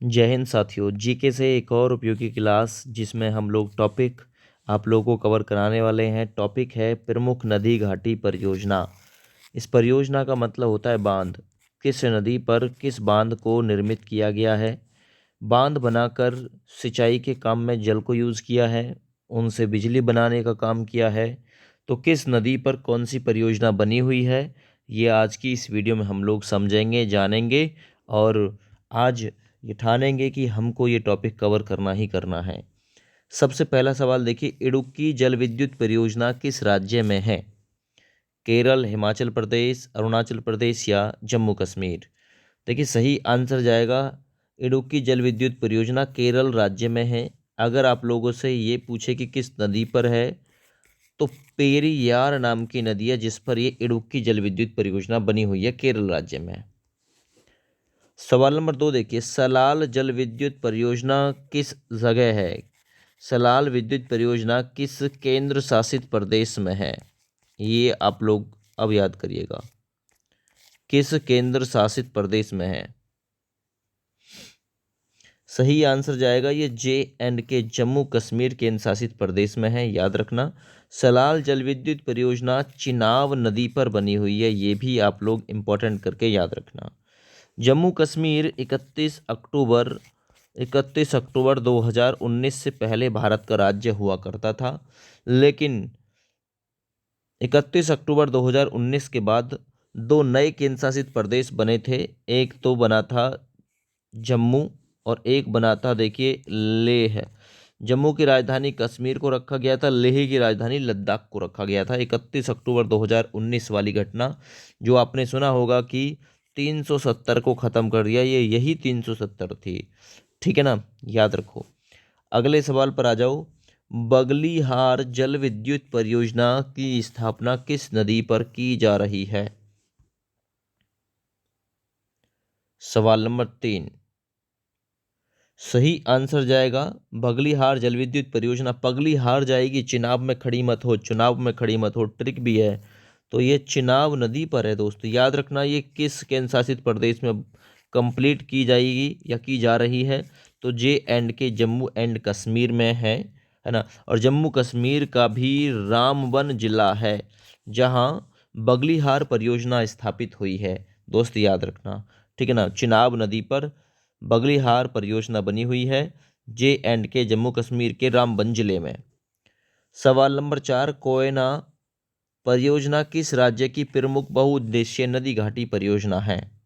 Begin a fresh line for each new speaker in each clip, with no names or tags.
जय हिंद साथियों। जीके से एक और उपयोगी क्लास जिसमें हम लोग टॉपिक आप लोगों को कवर कराने वाले हैं। टॉपिक है प्रमुख नदी घाटी परियोजना। इस परियोजना का मतलब होता है बांध। किस नदी पर किस बांध को निर्मित किया गया है, बांध बनाकर सिंचाई के काम में जल को यूज़ किया है, उनसे बिजली बनाने का काम किया है, तो किस नदी पर कौन सी परियोजना बनी हुई है, ये आज की इस वीडियो में हम लोग समझेंगे, जानेंगे और आज ये ठानेंगे कि हमको ये टॉपिक कवर करना ही करना है। सबसे पहला सवाल देखिए, इडुक्की जल विद्युत परियोजना किस राज्य में है? केरल, हिमाचल प्रदेश, अरुणाचल प्रदेश या जम्मू कश्मीर? देखिए सही आंसर जाएगा इडुक्की जल विद्युत परियोजना केरल राज्य में है। अगर आप लोगों से ये पूछे कि किस नदी पर है, तो पेरियार नाम की नदी है जिस पर ये इडुक्की जल विद्युत परियोजना बनी हुई है, केरल राज्य में। सवाल नंबर 2 देखिए, सलाल जल विद्युत परियोजना किस जगह है? सलाल विद्युत परियोजना किस केंद्र शासित प्रदेश में है? ये आप लोग अब याद करिएगा, किस केंद्र शासित प्रदेश में है? सही आंसर जाएगा ये J&K, जम्मू कश्मीर केंद्र शासित प्रदेश में है, याद रखना। सलाल जल विद्युत परियोजना चिनाब नदी पर बनी हुई है, ये भी आप लोग इंपॉर्टेंट करके याद रखना। जम्मू कश्मीर 31 अक्टूबर 2019 से पहले भारत का राज्य हुआ करता था, लेकिन 31 अक्टूबर 2019 के बाद दो नए केंद्र शासित प्रदेश बने थे। एक तो बना था जम्मू और एक बना था देखिए लेह। जम्मू की राजधानी कश्मीर को रखा गया था, लेह की राजधानी लद्दाख को रखा गया था। 31 अक्टूबर 2019 वाली घटना जो आपने सुना होगा कि 370 को ख़त्म कर दिया, ये यही 370 थी। ठीक है ना, याद रखो। अगले सवाल पर आ जाओ। बगलीहार जल विद्युत परियोजना की स्थापना किस नदी पर की जा रही है? सवाल नंबर 3 सही आंसर जाएगा बगलीहार जल विद्युत परियोजना। पगलीहार जाएगी, चिनाब में खड़ी मत हो, चुनाव में खड़ी मत हो, ट्रिक भी है। तो ये चिनाब नदी पर है दोस्तों, याद रखना। ये किस केंद्र शासित प्रदेश में कंप्लीट की जाएगी या की जा रही है? तो J&K, जम्मू एंड कश्मीर में है ना। और जम्मू कश्मीर का भी रामबन जिला है जहाँ बगलीहार परियोजना स्थापित हुई है, दोस्त याद रखना। ठीक है ना, चिनाब नदी पर बगलीहार परियोजना बनी हुई है J&K, जम्मू कश्मीर के रामबन जिले में। सवाल नंबर 4, कोयना परियोजना किस राज्य की प्रमुख बहुउद्देशीय नदी घाटी परियोजना है?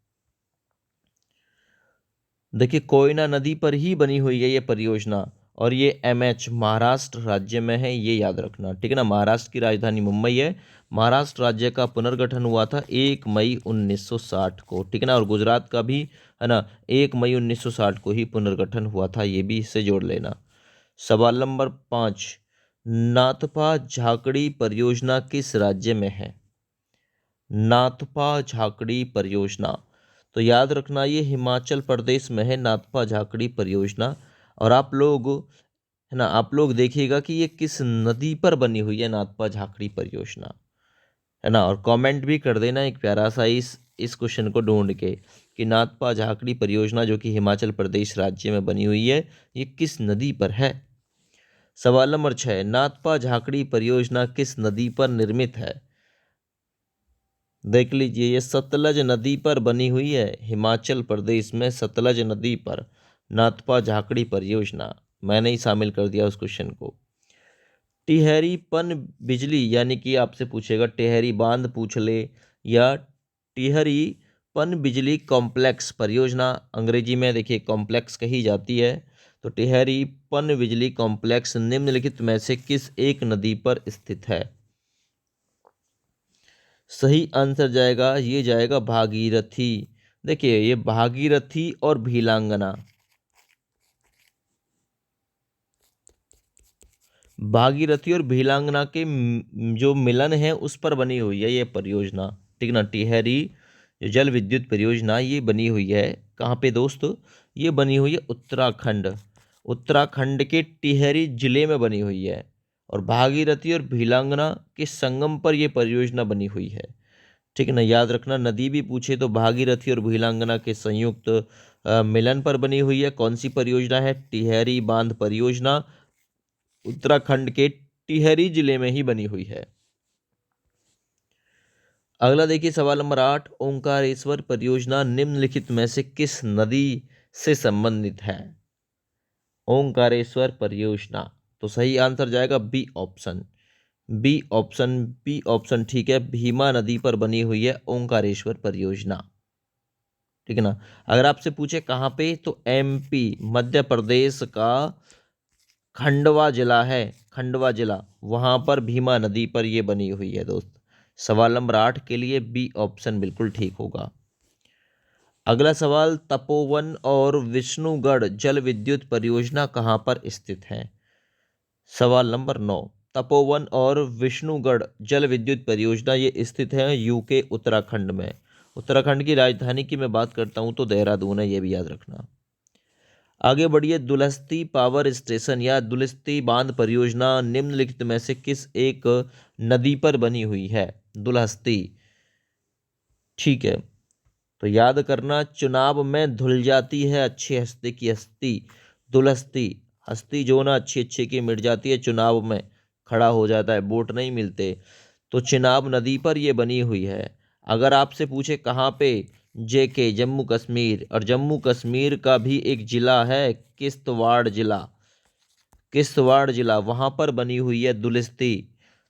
देखिए कोयना नदी पर ही बनी हुई है ये परियोजना और ये MH महाराष्ट्र राज्य में है, ये याद रखना। ठीक है ना, महाराष्ट्र की राजधानी मुंबई है। महाराष्ट्र राज्य का पुनर्गठन हुआ था 1 मई 1960 को। ठीक है ना, और गुजरात का भी है ना 1 मई 1960 को ही पुनर्गठन हुआ था, ये भी इससे जोड़ लेना। सवाल नंबर 5, नाथपा झाकड़ी परियोजना किस राज्य में है? नाथपा झाकड़ी परियोजना, तो याद रखना ये हिमाचल प्रदेश में है नाथपा झाकड़ी परियोजना। और आप लोग है ना, आप लोग देखिएगा कि ये किस नदी पर बनी हुई है नाथपा झाकड़ी परियोजना, है ना। और कमेंट भी कर देना एक प्यारा सा इस क्वेश्चन को ढूंढ के कि नाथपा झाकड़ी परियोजना जो कि हिमाचल प्रदेश राज्य में बनी हुई है, ये किस नदी पर है? सवाल नंबर 6, नाथपा झाकड़ी परियोजना किस नदी पर निर्मित है? देख लीजिए, ये सतलज नदी पर बनी हुई है, हिमाचल प्रदेश में सतलज नदी पर नाथपा झाकड़ी परियोजना। मैंने ही शामिल कर दिया उस क्वेश्चन को। टिहरी पन बिजली, यानी कि आपसे पूछेगा टिहरी बांध पूछ ले या टिहरी पन बिजली कॉम्प्लेक्स परियोजना, अंग्रेजी में देखिए कॉम्प्लेक्स कही जाती है। तो टिहरी पन बिजली कॉम्प्लेक्स निम्नलिखित में से किस एक नदी पर स्थित है? सही आंसर जाएगा, ये जाएगा भागीरथी। देखिए ये भागीरथी और भीलांगना, भागीरथी और भीलांगना के जो मिलन है उस पर बनी हुई है ये परियोजना। ठीक ना, टिहरी जो जल विद्युत परियोजना ये बनी हुई है कहाँ पे दोस्तों? ये बनी हुई है उत्तराखंड, उत्तराखंड के टिहरी जिले में बनी हुई है। और भागीरथी और भीलांगना के संगम पर यह परियोजना बनी हुई है। ठीक है ना। याद रखना, नदी भी पूछे तो भागीरथी और भीलांगना के संयुक्त मिलन पर बनी हुई है। कौन सी परियोजना है? टिहरी बांध परियोजना, उत्तराखंड के टिहरी जिले में ही बनी हुई है। अगला देखिए सवाल नंबर 8, ओंकारेश्वर परियोजना निम्नलिखित में से किस नदी से संबंधित है? ओंकारेश्वर परियोजना, तो सही आंसर जाएगा बी ऑप्शन। बी ऑप्शन ठीक है। भीमा नदी पर बनी हुई है ओंकारेश्वर परियोजना। ठीक है ना। अगर आपसे पूछे कहाँ पे, तो एमपी मध्य प्रदेश का खंडवा जिला है, खंडवा जिला, वहां पर भीमा नदी पर यह बनी हुई है दोस्त। सवाल नंबर 8 के लिए बी ऑप्शन बिल्कुल ठीक होगा। अगला सवाल, तपोवन और विष्णुगढ़ जल विद्युत परियोजना कहाँ पर स्थित है? सवाल नंबर 9, तपोवन और विष्णुगढ़ जल विद्युत परियोजना ये स्थित है यूके उत्तराखंड में। उत्तराखंड की राजधानी की मैं बात करता हूँ तो देहरादून है, ये भी याद रखना। आगे बढ़िए, दुलस्ती पावर स्टेशन या दुलस्ती बांध परियोजना निम्नलिखित में से किस एक नदी पर बनी हुई है? दुलहस्ती, ठीक है। तो याद करना, चुनाव में धुल जाती है अच्छी हस्ती की हस्ती, दुलहस्ती, हस्ती जो ना अच्छी अच्छी की मिट जाती है, चुनाव में खड़ा हो जाता है, वोट नहीं मिलते, तो चिनाब नदी पर ये बनी हुई है। अगर आपसे पूछे कहाँ पे, जेके जम्मू कश्मीर, और जम्मू कश्मीर का भी एक जिला है किश्तवाड़ जिला, किश्तवाड़ जिला, वहां पर बनी हुई है दुलस्ती,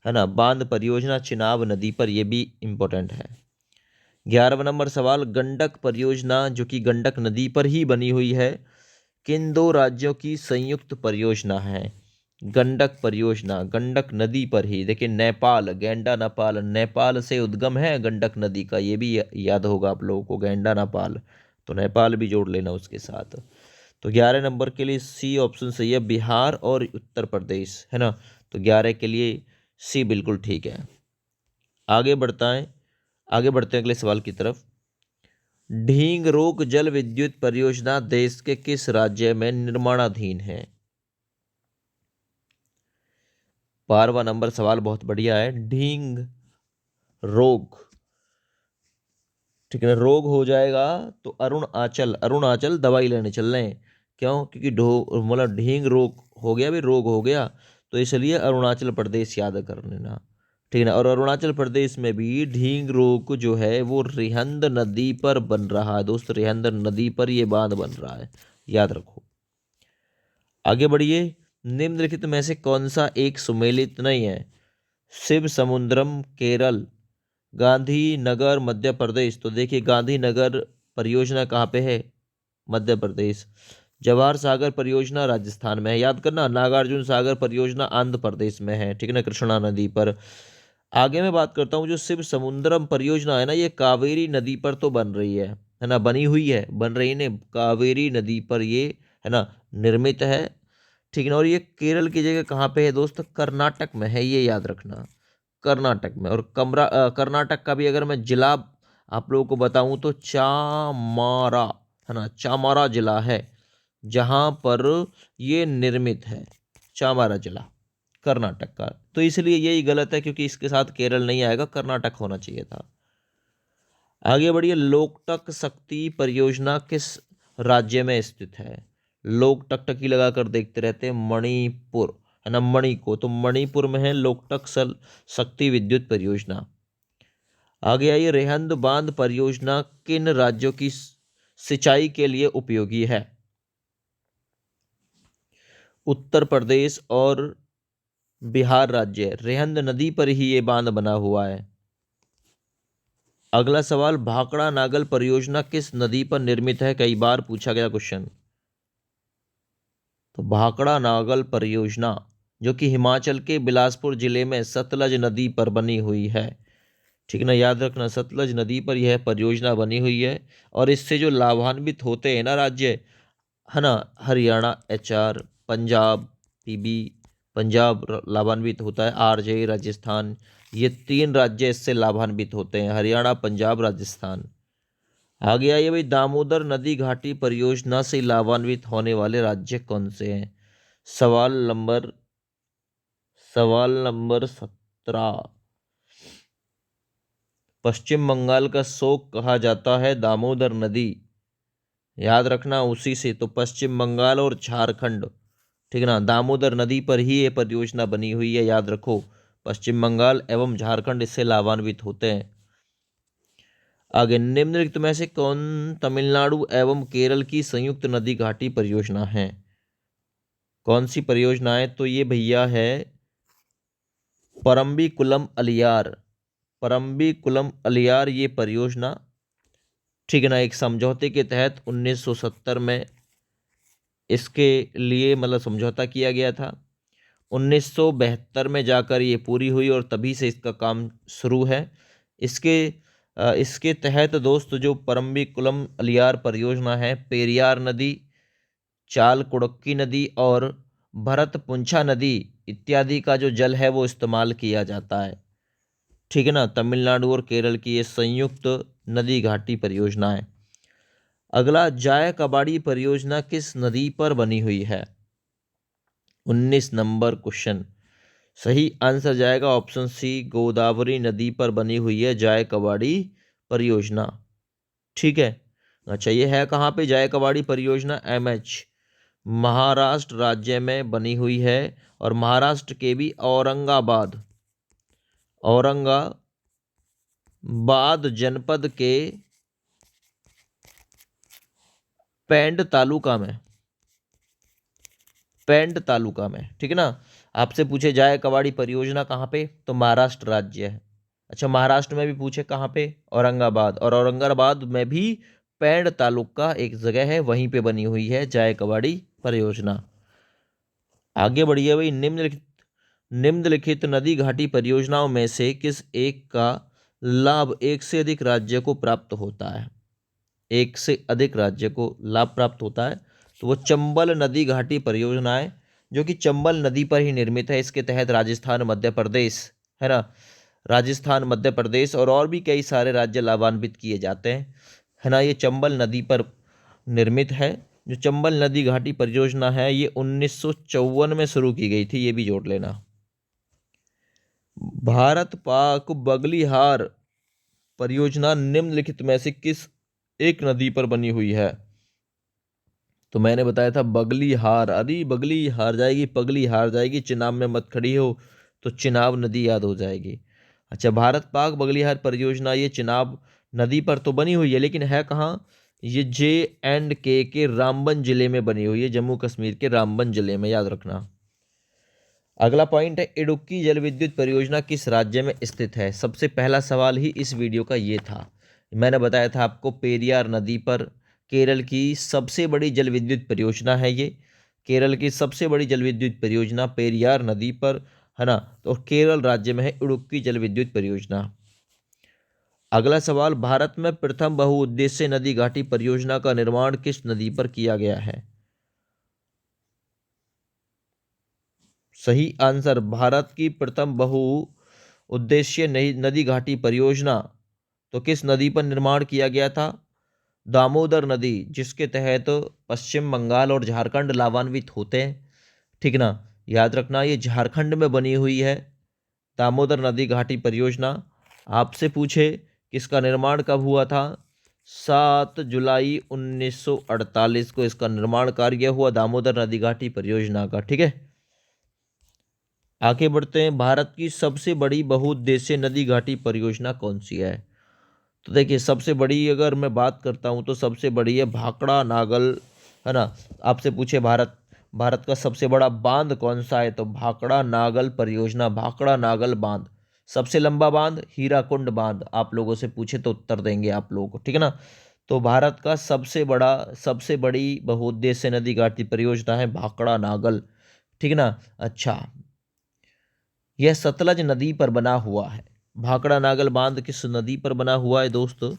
है ना, बांध परियोजना चिनाब नदी पर, यह भी इंपॉर्टेंट है। 11वां नंबर सवाल, गंडक परियोजना जो कि गंडक नदी पर ही बनी हुई है, किन दो राज्यों की संयुक्त परियोजना है? गंडक परियोजना गंडक नदी पर ही, देखिए नेपाल, गैंडा नेपाल, नेपाल से उद्गम है गंडक नदी का, ये भी याद होगा आप लोगों को, गैंडा नेपाल, तो नेपाल भी जोड़ लेना उसके साथ। तो 11 नंबर के लिए सी ऑप्शन सही है, बिहार और उत्तर प्रदेश, है ना। तो 11 के लिए सी बिल्कुल ठीक है। आगे बढ़ता है, आगे बढ़ते हैं अगले सवाल की तरफ। ढींगरोक जल विद्युत परियोजना देश के किस राज्य में निर्माणाधीन है? 12वां नंबर सवाल बहुत बढ़िया है, ढींग रोग, ठीक है ना, रोग हो जाएगा तो अरुणाचल, अरुणाचल दवाई लेने चल रहे हैं, क्यों? क्योंकि मतलब ढींग रोग हो गया, भी रोग हो गया, तो इसलिए अरुणाचल प्रदेश याद कर लेना, ठीक है ना। और अरुणाचल प्रदेश में भी ढींग रोग जो है वो रिहंद नदी पर बन रहा है दोस्त, रिहंद नदी पर ये बांध बन रहा है, याद रखो। आगे बढ़िए, निम्नलिखित में से कौन सा एक सुमेलित नहीं है? शिव समुद्रम केरल, गांधीनगर मध्य प्रदेश, तो देखिए गांधीनगर परियोजना कहाँ पे है? मध्य प्रदेश। जवाहर सागर परियोजना राजस्थान में है, याद करना। नागार्जुन सागर परियोजना आंध्र प्रदेश में है, ठीक है ना, कृष्णा नदी पर। आगे मैं बात करता हूँ, जो शिव समुद्रम परियोजना है ना, ये कावेरी नदी पर तो बन रही है ना, बनी हुई है, बन रही ने कावेरी नदी पर ये, है ना, निर्मित है, ठीक है ना। और ये केरल की जगह कहाँ पे है दोस्त? कर्नाटक में है, ये याद रखना, कर्नाटक में। और कर्नाटक का भी अगर मैं जिला आप लोगों को बताऊं तो चामारा, है ना, चामारा जिला है जहां पर ये निर्मित है, चामारा जिला कर्नाटक का। तो इसलिए यही गलत है क्योंकि इसके साथ केरल नहीं आएगा, कर्नाटक होना चाहिए था। आगे बढ़िए, लोकटक शक्ति परियोजना किस राज्य में स्थित है? लोग टकटकी लगाकर देखते रहते हैं, मणिपुर, है ना, मणि को, तो मणिपुर में है लोकटक शक्ति विद्युत परियोजना। आगे आइए, रेहंद बांध परियोजना किन राज्यों की सिंचाई के लिए उपयोगी है? उत्तर प्रदेश और बिहार राज्य, रेहंद नदी पर ही ये बांध बना हुआ है। अगला सवाल, भाखड़ा नागल परियोजना किस नदी पर निर्मित है? कई बार पूछा गया क्वेश्चन। तो भाखड़ा नागल परियोजना जो कि हिमाचल के बिलासपुर जिले में सतलज नदी पर बनी हुई है, ठीक ना, याद रखना, सतलज नदी पर यह परियोजना बनी हुई है। और इससे जो लाभान्वित होते हैं ना राज्य, है ना, हरियाणा एचआर, पंजाब पीबी, पंजाब लाभान्वित होता है, आरजे राजस्थान, ये 3 राज्य इससे लाभान्वित होते हैं, हरियाणा पंजाब राजस्थान। आगे आइए भाई, दामोदर नदी घाटी परियोजना से लाभान्वित होने वाले राज्य कौन से हैं? सवाल नंबर सवाल नंबर 17, पश्चिम बंगाल का शोक कहा जाता है दामोदर नदी, याद रखना उसी से। तो पश्चिम बंगाल और झारखंड, ठीक है ना, दामोदर नदी पर ही ये परियोजना बनी हुई है, याद रखो। पश्चिम बंगाल एवं झारखंड इससे लाभान्वित होते हैं। आगे, निम्नलिखित में से कौन तमिलनाडु एवं केरल की संयुक्त नदी घाटी परियोजना है? कौन सी परियोजना है? तो ये भैया है परम्बिकुलम अलियार। परम्बिकुलम अलियार ये परियोजना, ठीक है ना, एक समझौते के तहत 1970 में इसके लिए मतलब समझौता किया गया था। 1972 में जाकर ये पूरी हुई और तभी से इसका काम शुरू है। इसके तहत दोस्त जो परम्बिकुलम अलियार परियोजना है, पेरियार नदी, चाल कुडक्की नदी और भरत पुंछा नदी इत्यादि का जो जल है वो इस्तेमाल किया जाता है, ठीक है ना। तमिलनाडु और केरल की ये संयुक्त नदी घाटी परियोजना है। अगला, जाय कबाड़ी परियोजना किस नदी पर बनी हुई है? 19 नंबर क्वेश्चन। सही आंसर जाएगा ऑप्शन सी, गोदावरी नदी पर बनी हुई है जाय कबाड़ी परियोजना, ठीक है। अच्छा, ये है कहाँ पे जाय कबाड़ी परियोजना? MH महाराष्ट्र राज्य में बनी हुई है और महाराष्ट्र के भी औरंगाबाद जनपद के पेंड तालुका में, ठीक है ना। आपसे पूछे जाए कबाड़ी परियोजना कहाँ पे, तो महाराष्ट्र राज्य है। अच्छा, महाराष्ट्र में भी पूछे कहाँ पे, औरंगाबाद, और औरंगाबाद में भी पेंड तालुका एक जगह है, वहीं पे बनी हुई है जाए कबाड़ी परियोजना। आगे बढ़िए भाई। निम्नलिखित नदी घाटी परियोजनाओं में से किस एक का लाभ एक से अधिक राज्य को प्राप्त होता है? एक से अधिक राज्य को लाभ प्राप्त होता है तो वो चंबल नदी घाटी परियोजना है, जो कि चंबल नदी पर ही निर्मित है। इसके तहत राजस्थान, मध्य प्रदेश, है ना, राजस्थान, मध्य प्रदेश और भी कई सारे राज्य लाभान्वित किए जाते हैं, है ना। ये चंबल नदी पर निर्मित है। जो चंबल नदी घाटी परियोजना है ये 1954 में शुरू की गई थी, ये भी जोड़ लेना। भारत पाक बगलिहार परियोजना निम्नलिखित में से किस एक नदी पर बनी हुई है? तो मैंने बताया था बगली हार, अरे बगली हार जाएगी, पगली हार जाएगी, चिनाब में मत खड़ी हो तो चिनाब नदी याद हो जाएगी। अच्छा, भारत पाक बगलिहार परियोजना ये चिनाब नदी पर तो बनी हुई है, लेकिन है कहाँ? ये J&K के रामबन जिले में बनी हुई है, जम्मू कश्मीर के रामबन जिले में, याद रखना। अगला पॉइंट है, इडुक्की जल विद्युत परियोजना किस राज्य में स्थित है? सबसे पहला सवाल ही इस वीडियो का ये था। मैंने बताया था आपको पेरियार नदी पर केरल की सबसे बड़ी जल विद्युत परियोजना है ये। केरल की सबसे बड़ी जल विद्युत परियोजना पेरियार नदी पर, है ना, तो केरल राज्य में है इडुक्की जल विद्युत परियोजना। अगला सवाल, भारत में प्रथम बहुउद्देश्य नदी घाटी परियोजना का निर्माण किस नदी पर किया गया है? सही आंसर, भारत की प्रथम बहुउद्देश्य नदी घाटी परियोजना तो किस नदी पर निर्माण किया गया था? दामोदर नदी, जिसके तहत पश्चिम बंगाल और झारखंड लाभान्वित होते हैं, ठीक ना। याद रखना ये झारखंड में बनी हुई है दामोदर नदी घाटी परियोजना। आपसे पूछे किसका निर्माण कब हुआ था? 7 जुलाई 1948 को इसका निर्माण कार्य हुआ दामोदर नदी घाटी परियोजना का, ठीक है। आगे बढ़ते हैं, भारत की सबसे बड़ी बहुउद्देश्य नदी घाटी परियोजना कौन सी है? तो देखिए, सबसे बड़ी अगर मैं बात करता हूँ तो सबसे बड़ी है भाखड़ा नागल, है ना। आपसे पूछे भारत का सबसे बड़ा बांध कौन सा है, तो भाखड़ा नागल परियोजना, भाखड़ा नागल बांध। सबसे लंबा बांध हीराकुंड बांध, आप लोगों से पूछे तो उत्तर देंगे आप लोगों को, ठीक है ना। तो भारत का सबसे बड़ी बहुउद्देश्य नदी घाटी परियोजना है भाखड़ा नागल, ठीक है ना। अच्छा, यह सतलज नदी पर बना हुआ है। भाखड़ा नागल बांध किस नदी पर बना हुआ है दोस्तों?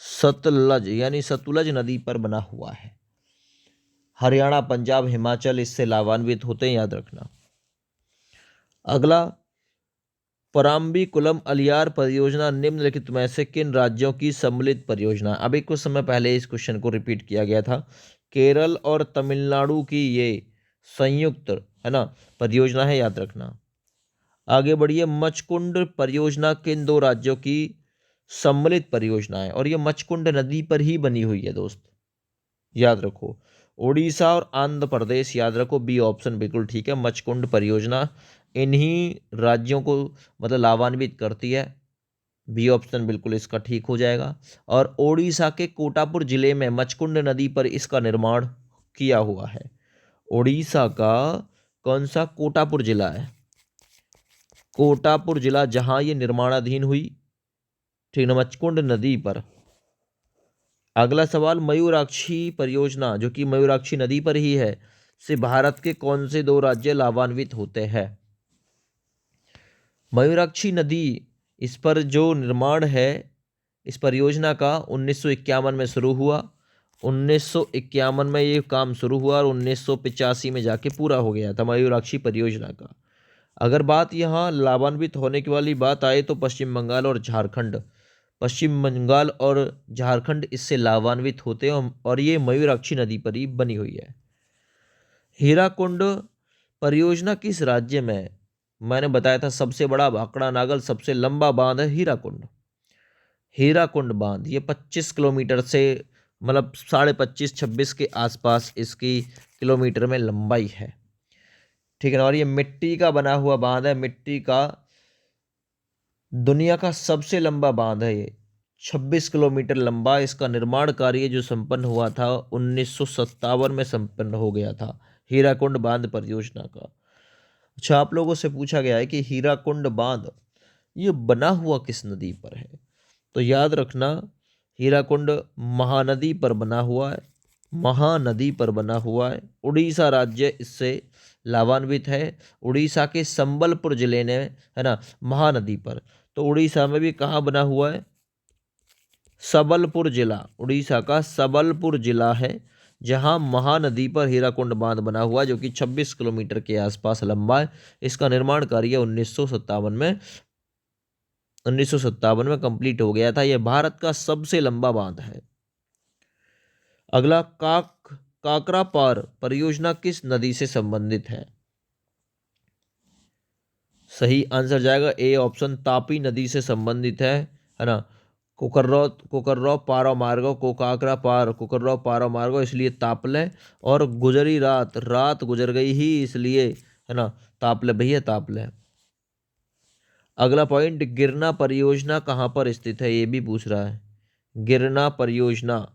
सतलज यानी सतलज नदी पर बना हुआ है। हरियाणा, पंजाब, हिमाचल इससे लाभान्वित होते हैं, याद रखना। अगला, पराम्बीकुलम अलियार परियोजना निम्नलिखित में से किन राज्यों की सम्मिलित परियोजना? अभी कुछ समय पहले इस क्वेश्चन को रिपीट किया गया था। केरल और तमिलनाडु की ये संयुक्त, है ना, परियोजना है, याद रखना। आगे बढ़िए। मचकुंड परियोजना किन दो राज्यों की सम्मिलित परियोजना है? और ये मचकुंड नदी पर ही बनी हुई है दोस्त, याद रखो। उड़ीसा और आंध्र प्रदेश, याद रखो। बी ऑप्शन बिल्कुल ठीक है। मचकुंड परियोजना इन्हीं राज्यों को मतलब लाभान्वित करती है। बी ऑप्शन बिल्कुल इसका ठीक हो जाएगा। और ओडिशा के कोटापुर जिले में मचकुंड नदी पर इसका निर्माण किया हुआ है। ओडिशा का कौन सा कोटापुर जिला है? कोटापुर जिला, जहां ये निर्माणाधीन हुई, ठीक है, मचकुंड नदी पर। अगला सवाल, मयूराक्षी परियोजना जो कि मयूराक्षी नदी पर ही है, से भारत के कौन से दो राज्य लाभान्वित होते हैं? मयूराक्षी नदी, इस पर जो निर्माण है इस परियोजना का 1951 में शुरू हुआ। 1951 में ये काम शुरू हुआ और 1985 में जाके पूरा हो गया था मयूराक्षी परियोजना का। अगर बात यहाँ लाभान्वित होने की वाली बात आए तो पश्चिम बंगाल और झारखंड, पश्चिम बंगाल और झारखंड इससे लाभान्वित होते हैं और ये मयूराक्षी नदी पर ही बनी हुई है। हीराकुंड परियोजना किस राज्य में है? मैंने बताया था सबसे बड़ा भाखड़ा नागल सबसे लंबा बांध है हीराकुंड। हीराकुंड बांध ये 25 किलोमीटर से मतलब 25.5-26 के आसपास इसकी किलोमीटर में लंबाई है, ठीक है ना। और ये मिट्टी का बना हुआ बांध है, मिट्टी का दुनिया का सबसे लंबा बांध है ये, 26 किलोमीटर लंबा। इसका निर्माण कार्य जो संपन्न हुआ था 1957 में संपन्न हो गया था, हीराकुंड बांध परियोजना का। अच्छा, आप लोगों से पूछा गया है कि हीराकुंड बांध ये बना हुआ किस नदी पर है? तो याद रखना, हीराकुंड महानदी पर बना हुआ है, महानदी पर बना हुआ है। उड़ीसा राज्य इससे लाभान्वित है। उड़ीसा के संबलपुर जिले ने, है ना, महानदी पर। तो उड़ीसा में भी कहाँ बना हुआ है? सबलपुर जिला, उड़ीसा का सबलपुर जिला है जहां महानदी पर हीराकुंड बांध बना हुआ है जो कि 26 किलोमीटर के आसपास लंबा है। इसका निर्माण कार्य 1957 में कंप्लीट हो गया था। यह भारत का सबसे लंबा बांध है। अगला, काकरा पार परियोजना किस नदी से संबंधित है? सही आंसर जाएगा ए ऑप्शन, तापी नदी से संबंधित है ना। कुकर्रो पारो मार्गो को काकरा पार, कुकर्रो पारो मार्गो इसलिए तापले, और गुजरी रात, रात गुजर गई ही इसलिए, है ना, तापले भैया तापले। अगला पॉइंट, गिरना परियोजना कहाँ पर स्थित है? ये भी पूछ रहा है। गिरना परियोजना,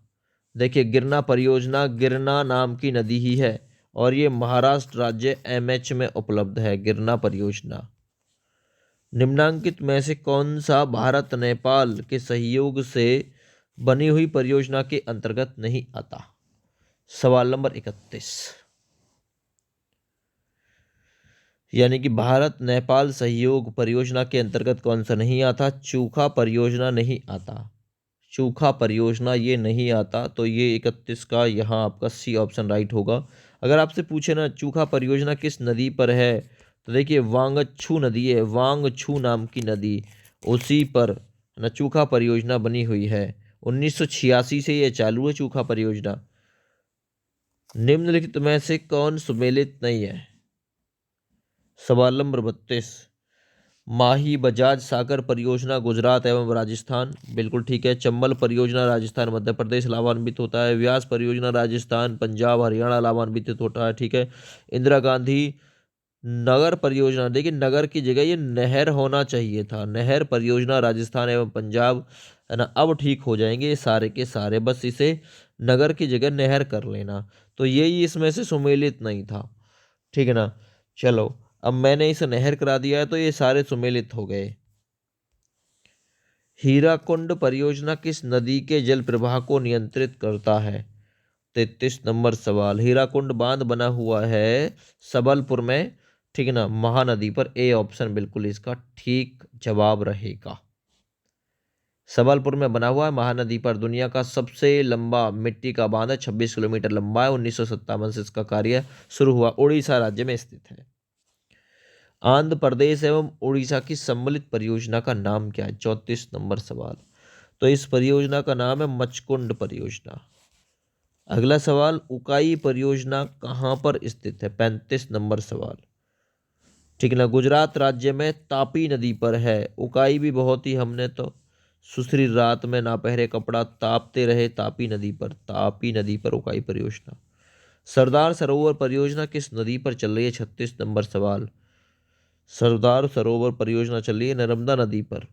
देखिए गिरना परियोजना गिरना नाम की नदी ही है और ये महाराष्ट्र राज्य एमएच में उपलब्ध है गिरना परियोजना। निम्नांकित में से कौन सा भारत नेपाल के सहयोग से बनी हुई परियोजना के अंतर्गत नहीं आता? सवाल नंबर 31, यानी कि भारत नेपाल सहयोग परियोजना के अंतर्गत कौन सा नहीं आता? चूखा परियोजना नहीं आता, चूखा परियोजना ये नहीं आता। तो ये 31 का यहाँ आपका सी ऑप्शन राइट होगा। अगर आपसे पूछे ना चूखा परियोजना किस नदी पर है, तो देखिए वांगछू नदी है, वांगछू नाम की नदी, उसी पर ना चूखा परियोजना बनी हुई है। 1986 से ये चालू है चूखा परियोजना। निम्नलिखित में से कौन सुमेलित नहीं है? सवाल नंबर 32, माही बजाज सागर परियोजना गुजरात एवं राजस्थान, बिल्कुल ठीक है। चंबल परियोजना राजस्थान मध्य प्रदेश लाभान्वित होता है। व्यास परियोजना राजस्थान पंजाब हरियाणा लाभान्वित होता है, ठीक है। इंदिरा गांधी नगर परियोजना, देखिए नगर की जगह ये नहर होना चाहिए था, नहर परियोजना राजस्थान एवं पंजाब, है ना। अब ठीक हो जाएंगे ये सारे के सारे, बस इसे नगर की जगह नहर कर लेना। तो यही इसमें से सुमेलित नहीं था, ठीक है ना। चलो, अब मैंने इसे नहर करा दिया है तो ये सारे सुमेलित हो गए। हीराकुंड परियोजना किस नदी के जल प्रवाह को नियंत्रित करता है? 33 नंबर सवाल, हीराकुंड बांध बना हुआ है सबलपुर में, ठीक है ना, महानदी पर। ए ऑप्शन बिल्कुल इसका ठीक जवाब रहेगा। सबलपुर में बना हुआ है महानदी पर, दुनिया का सबसे लंबा मिट्टी का बांध है, 26 किलोमीटर लंबा है। 1957 से इसका कार्य शुरू हुआ, उड़ीसा राज्य में स्थित है। आंध्र प्रदेश एवं उड़ीसा की सम्मिलित परियोजना का नाम क्या है? 34 नंबर सवाल, तो इस परियोजना का नाम है मचकुंड परियोजना। अगला सवाल, उकाई परियोजना कहाँ पर स्थित है? 35 नंबर सवाल, ठीक है ना। गुजरात राज्य में तापी नदी पर है। उकाई भी बहुत ही हमने तो सुश्री रात में ना पहरे कपड़ा तापते रहे तापी नदी पर। तापी नदी पर उकाई परियोजना। सरदार सरोवर परियोजना किस नदी पर चल रही है? 36 नंबर सवाल। सरदार सरोवर परियोजना चल रही है नर्मदा नदी पर।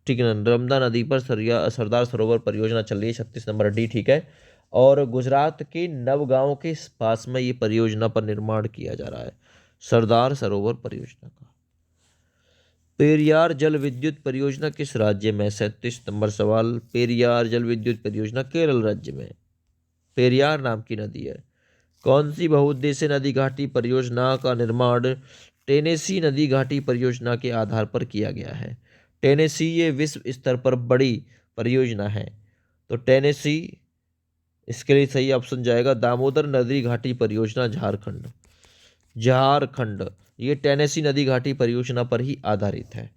ठीक है ना, नर्मदा नदी पर सरदार सरोवर परियोजना चल रही है। 36 नंबर डी ठीक है। और गुजरात के नवगांव के पास में ये परियोजना पर निर्माण किया जा रहा है सरदार सरोवर परियोजना का। पेरियार जल विद्युत परियोजना किस राज्य में? 37 नंबर सवाल। पेरियार जल विद्युत परियोजना केरल राज्य में। पेरियार नाम की नदी है। कौन सी बहुउद्देशीय नदी घाटी परियोजना का निर्माण टेनेसी नदी घाटी परियोजना के आधार पर किया गया है? टेनेसी ये विश्व स्तर पर बड़ी परियोजना है, तो टेनेसी इसके लिए सही ऑप्शन जाएगा दामोदर नदी घाटी परियोजना झारखंड। झारखंड ये टेनेसी नदी घाटी परियोजना पर ही आधारित है।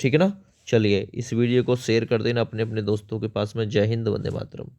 ठीक है ना। चलिए इस वीडियो को शेयर कर देना अपने अपने दोस्तों के पास में। जय हिंद, वंदे मातरम।